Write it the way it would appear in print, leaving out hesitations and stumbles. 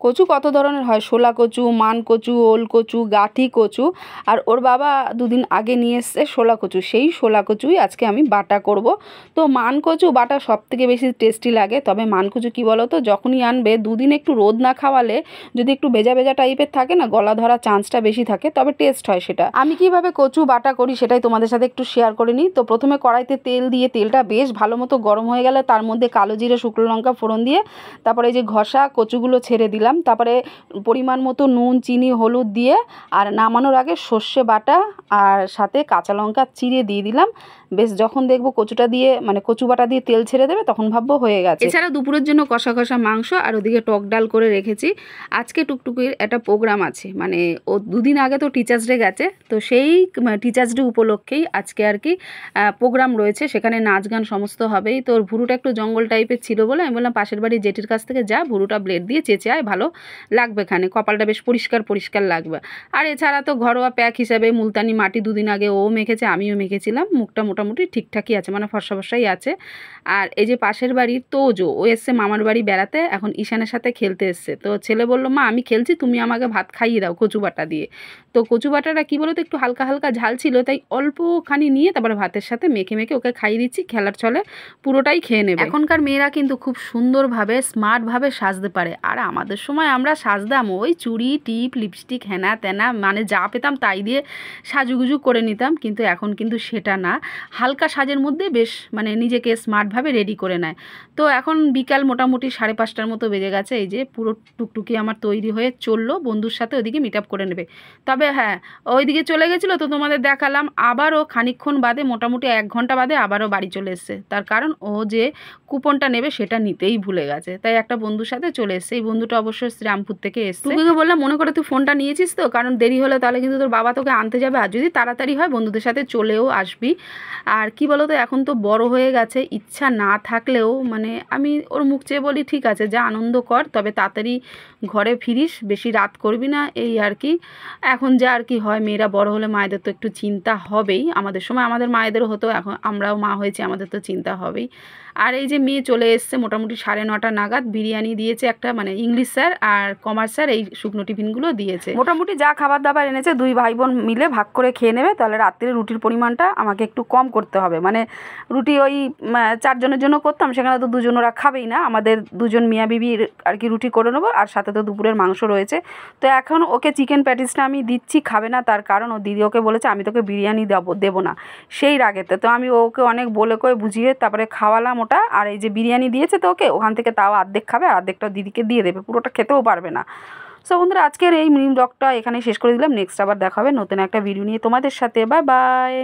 কচু কত ধরনের হয়, শোলা কচু, মান কচু, ওল কচু, গাঠি কচু। আর ওর বাবা দুদিন আগে নিয়ে এসছে শোলা কচু, সেই শোলা কচুই আজকে আমি বাটা করব। তো মান কচু বাটা সব থেকে বেশি টেস্টি লাগে। তবে মান কচু কী বলো তো, যখনই আনবে দুদিন একটু রোদ না খাওয়ালে, যদি একটু ভেজা ভেজা টাইপের থাকে না, গলা ধরা চান্সটা বেশি থাকে, তবে টেস্ট হয় সেটা। আমি কিভাবে কচু বাটা করি সেটাই তোমাদের সাথে একটু শেয়ার করে নিই। তো প্রথমে কড়াইতে তেল দিয়ে তেলটা বেশ ভালো মতো গরম হয়ে গেলে তার মধ্যে কালো জিরে শুকনো লঙ্কা ফোড়ন দিয়ে তারপরে এই যে ঘষা কচুগুলো ছেড়ে দিলাম। তারপরে পরিমাণ মতো নুন, চিনি, হলুদ দিয়ে আর নামানোর আগে সর্ষে বাটা আর সাথে কাঁচা লঙ্কা চিড়ে দিয়ে দিলাম। বেশ যখন দেখবো কচুটা দিয়ে মানে কচু বাটা দিয়ে তেল ছেড়ে দেবে তখন ভাববো হয়ে গেছে। এছাড়া দুপুরের জন্য কষা কষা মাংস আর ওদিকে টক ডাল করে রেখেছি। আজকে টুকটুকির একটা প্রোগ্রাম আছে, মানে ও দুদিন আগে তো টিচার্স ডে গেছে, তো সেই টিচার্স ডে উপলক্ষেই আজকে আর কি প্রোগ্রাম রয়েছে, সেখানে নাচ গান সমস্ত হবেই। তো ওর ভুরুটা একটু জঙ্গল টাইপের ছিল বলে আমি বললাম পাশের বাড়ির জেঠির কাছ থেকে যা ভুরুটা ব্লেড দিয়ে চেঁচে আয়, ভালো লাগবে, এখানে কপালটা বেশ পরিষ্কার পরিষ্কার লাগবে। আর এছাড়া তো ঘরোয়া প্যাক হিসাবে মুলতানি মাটি দুদিন আগে ও মেখেছে, আমিও মেখেছিলাম, মুখটা মোটামুটি ঠিকঠাকই আছে, মানে ফর্সা ফর্সাই আছে। আর এই যে পাশের বাড়ির তোজো, ও এসছে মামার বাড়ি বেড়াতে, এখন ঈশানের সাথে খেলতে এসছে। তো ছেলে বললো মা আমি খেলছি, তুমি আমাকে ভাত খাইয়ে দাও কচু বাটা দিয়ে। তো কচু বাটাটা কী বলো তো একটু হালকা হালকা ঝাল ছিল, তাই অল্পখানি নিয়ে তারপরে ভাতের সাথে মেখে মেখে ওকে খাইয়ে দিচ্ছি, খেলার ছলে পুরোটাই খেয়ে নেবে। এখনকার মেয়েরা কিন্তু খুব সুন্দরভাবে স্মার্টভাবে সাজতে পারে, আর আমাদের সময় আমরা সাজতাম ওই চুড়ি টিপ লিপস্টিক হেনা তেনা, মানে যা পেতাম তাই দিয়ে সাজুগুজু করে নিতাম। কিন্তু এখন কিন্তু সেটা না, হালকা সাজের মধ্যে বেশ মানে নিজেকে স্মার্টভাবে রেডি করে নেয়। তো এখন বিকাল মোটামুটি 5:30টার মতো বেজে গেছে, এই যে পুরো টুকটুকি আমার তৈরি হয়ে চললো বন্ধুর সাথে ওইদিকে মিট আপ করে নেবে। তবে হ্যাঁ, ওইদিকে চলে গেছিলো তো তোমাদের দেখালাম, আবারও খানিকক্ষণ বাদে মোটামুটি 1 ঘন্টা বাদে আবারও বাড়ি চলে এসছে। তার কারণ ও যে কুপনটা নেবে সেটা নিতেই ভুলে গেছে, তাই একটা বন্ধুর সাথে চলে এসছে। এই বন্ধুটা অবশ্য শ্রীরামপুর থেকে এসছে। টুকুকে বললাম মনে করে তুই ফোনটা নিয়েছিস তো, কারণ দেরি হলে তাহলে কিন্তু তোর বাবা তোকে আনতে যাবে, আর যদি তাড়াতাড়ি হয় বন্ধুদের সাথে চলেও আসবি। আর কি বলো তো, এখন তো বড় হয়ে গেছে, ইচ্ছা না থাকলেও মানে আমি ওর মুখ চেয়ে বলি ঠিক আছে যা আনন্দ কর, তবে তাড়াতাড়ি ঘরে ফিরিস, বেশি রাত করবি না, এই আর কি। এখন যা আর কি হয়, মেয়েরা বড় হলে মায়েদের তো একটু চিন্তা হবেই, আমাদের সময় আমাদের মায়েদেরও হতো, এখন আমরাও মা হয়েছি, আমাদের তো চিন্তা হবেই। আর এই যে মেয়ে চলে এসছে মোটামুটি 9:30 নাগাদ, বিরিয়ানি দিয়েছে একটা, মানে ইংলিশ স্যার আর কমার্স স্যার এই শুকনো টিফিনগুলো দিয়েছে। মোটামুটি যা খাবার দাবার এনেছে 2 ভাই বোন মিলে ভাগ করে খেয়ে নেবে। তাহলে রাত্রে রুটির পরিমাণটা আমাকে একটু কম করতে হবে, মানে রুটি ওই 4 জনের জন্য করতাম, সেখানে তো 2 জন ওরা খাবেই না, আমাদের 2 জন মিয়া বিবির আর কি রুটি করে নেবো, আর সাথে তো দুপুরের মাংস রয়েছে। তো এখন ওকে চিকেন প্যাটিসটা আমি দিচ্ছি, খাবে না, তার কারণ ও দিদি ওকে বলেছে আমি তোকে বিরিয়ানি দেবো না সেই রাগেতে। তো আমি ওকে অনেক বলে কয়ে বুঝিয়ে তারপরে খাওয়ালাম ওটা। আর এই যে বিরিয়ানি দিয়েছে তো ওকে, ওখান থেকে তাও অর্ধেক খাবে আর অর্ধেকটা দিদিকে দিয়ে দেবে, পুরোটা খেতেও পারবে না। সো বন্ধুরা আজকের এই মিনি ব্লগটা এখানে শেষ করে দিলাম, নেক্সট আবার দেখা হবে নতুন একটা ভিডিও নিয়ে তোমাদের সাথে। Bye bye.